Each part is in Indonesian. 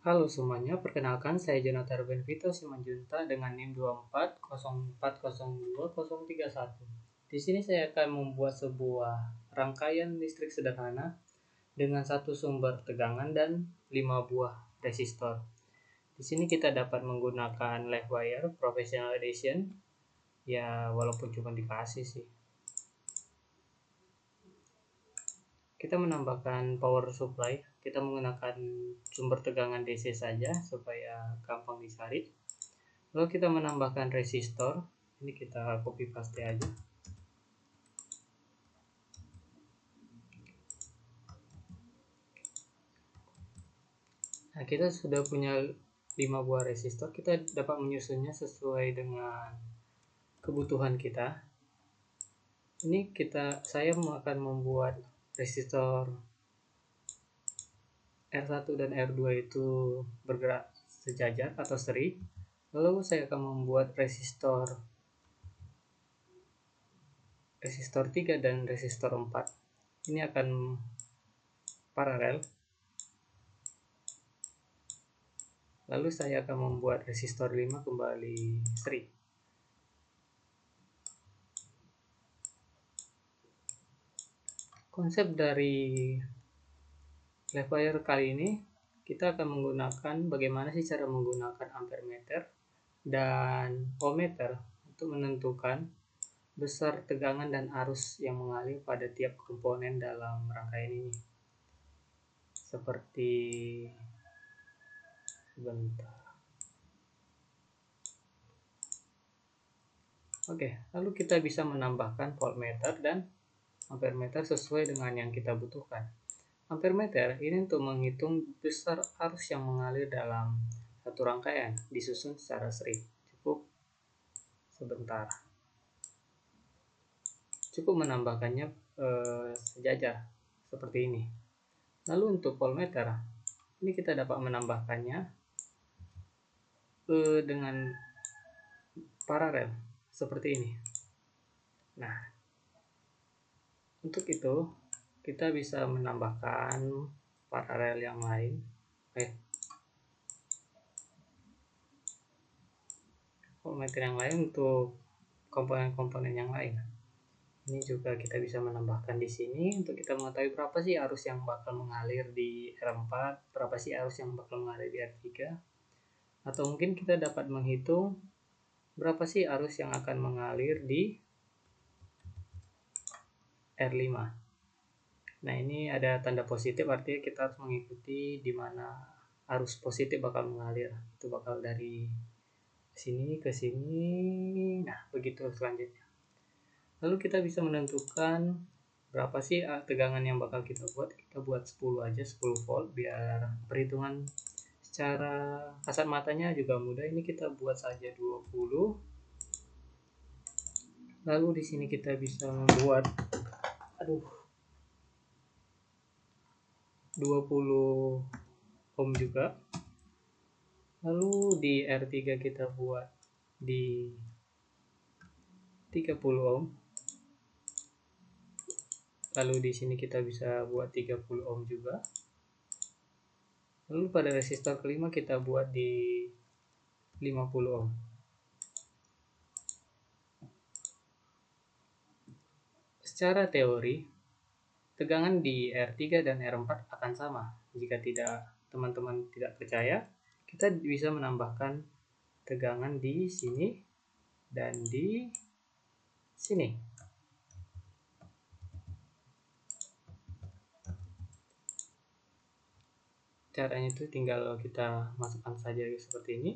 Halo semuanya, perkenalkan saya Jonathan Benvito Simanjunta dengan NIM 240402031. Di sini saya akan membuat sebuah rangkaian listrik sederhana dengan satu sumber tegangan dan 5 buah resistor. Di sini kita dapat menggunakan live wire professional edition, ya walaupun cuma dikasih sih. Kita menambahkan power supply, kita menggunakan sumber tegangan DC saja supaya gampang dicari. Lalu kita menambahkan resistor, ini kita copy paste aja. Nah, kita sudah punya 5 buah resistor, kita dapat menyusunnya sesuai dengan kebutuhan kita. Ini saya akan membuat resistor R1 dan R2 itu bergerak sejajar atau seri. Lalu saya akan membuat resistor 3 dan resistor 4. Ini akan paralel. Lalu saya akan membuat resistor 5 kembali seri. Konsep dari live wire kali ini, kita akan menggunakan bagaimana sih cara menggunakan ampere meter dan ohmmeter untuk menentukan besar tegangan dan arus yang mengalir pada tiap komponen dalam rangkaian ini. Seperti sebentar. Oke, lalu kita bisa menambahkan voltmeter dan ampere meter sesuai dengan yang kita butuhkan. Ampere meter ini untuk menghitung besar arus yang mengalir dalam satu rangkaian disusun secara seri. Cukup menambahkannya sejajar seperti ini. Lalu untuk voltmeter, ini kita dapat menambahkannya dengan paralel seperti ini. Nah, untuk itu kita bisa menambahkan paralel yang lain, voltmeter yang lain untuk komponen-komponen yang lain. Ini juga kita bisa menambahkan di sini untuk kita mengetahui berapa sih arus yang bakal mengalir di R4, berapa sih arus yang bakal mengalir di R3, atau mungkin kita dapat menghitung berapa sih arus yang akan mengalir di R5. Nah, ini ada tanda positif, artinya kita harus mengikuti di mana arus positif bakal mengalir. Itu bakal dari sini ke sini. Nah, begitu selanjutnya. Lalu kita bisa menentukan berapa sih tegangan yang bakal kita buat. Kita buat 10 aja, 10 volt biar perhitungan secara kasat matanya juga mudah. Ini kita buat saja 20. Lalu di sini kita bisa membuat 20 ohm juga. Lalu di R3 kita buat di 30 ohm. Lalu di sini kita bisa buat 30 ohm juga. Lalu pada resistor kelima kita buat di 50 ohm. Secara teori, tegangan di R3 dan R4 akan sama. Jika teman-teman tidak percaya, kita bisa menambahkan tegangan di sini dan di sini. Caranya itu tinggal kita masukkan saja seperti ini.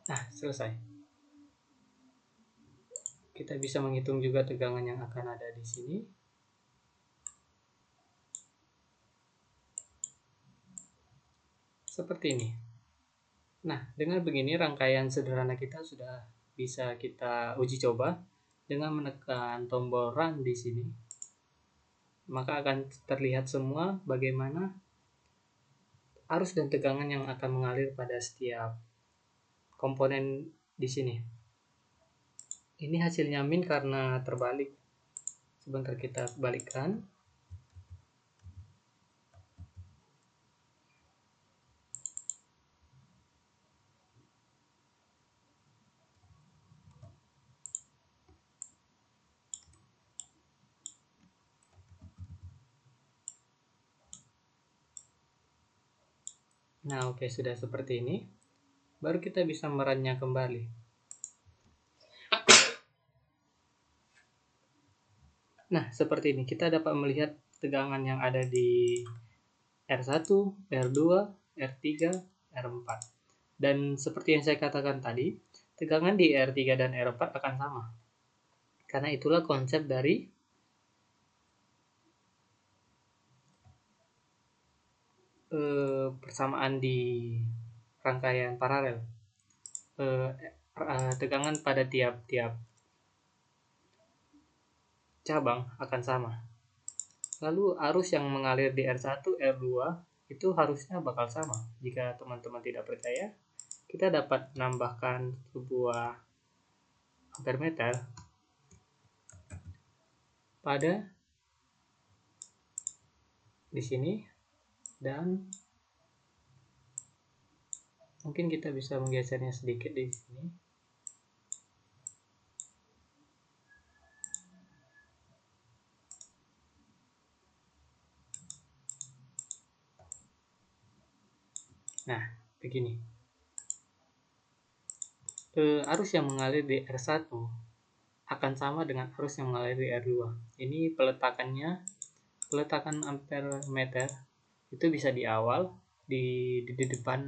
Nah, selesai. Kita bisa menghitung juga tegangan yang akan ada di sini. Seperti ini. Nah, dengan begini rangkaian sederhana kita sudah bisa kita uji coba dengan menekan tombol run di sini. Maka akan terlihat semua bagaimana arus dan tegangan yang akan mengalir pada setiap komponen di sini. Ini hasilnya min karena terbalik. Sebentar kita balikkan. Nah, oke, sudah seperti ini. Baru kita bisa merunnya kembali. Nah, seperti ini. Kita dapat melihat tegangan yang ada di R1, R2, R3, R4. Dan seperti yang saya katakan tadi, tegangan di R3 dan R4 akan sama. Karena itulah konsep dari persamaan di rangkaian paralel. Tegangan pada tiap-tiap cabang akan sama. Lalu arus yang mengalir di R1, R2 itu harusnya bakal sama. Jika teman-teman tidak percaya, kita dapat menambahkan sebuah ampermeter pada di sini, dan mungkin kita bisa menggesernya sedikit di sini. Nah, begini. Arus yang mengalir di R1 akan sama dengan arus yang mengalir di R2. Ini peletakan ampermeter itu bisa di awal, di depan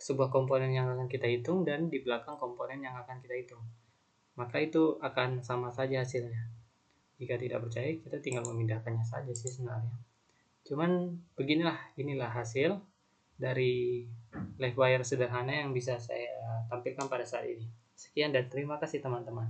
sebuah komponen yang akan kita hitung, dan di belakang komponen yang akan kita hitung. Maka itu akan sama saja hasilnya. Jika tidak percaya, kita tinggal memindahkannya saja sih sebenarnya. Cuman inilah hasil dari live wire sederhana yang bisa saya tampilkan pada saat ini. Sekian dan terima kasih teman-teman.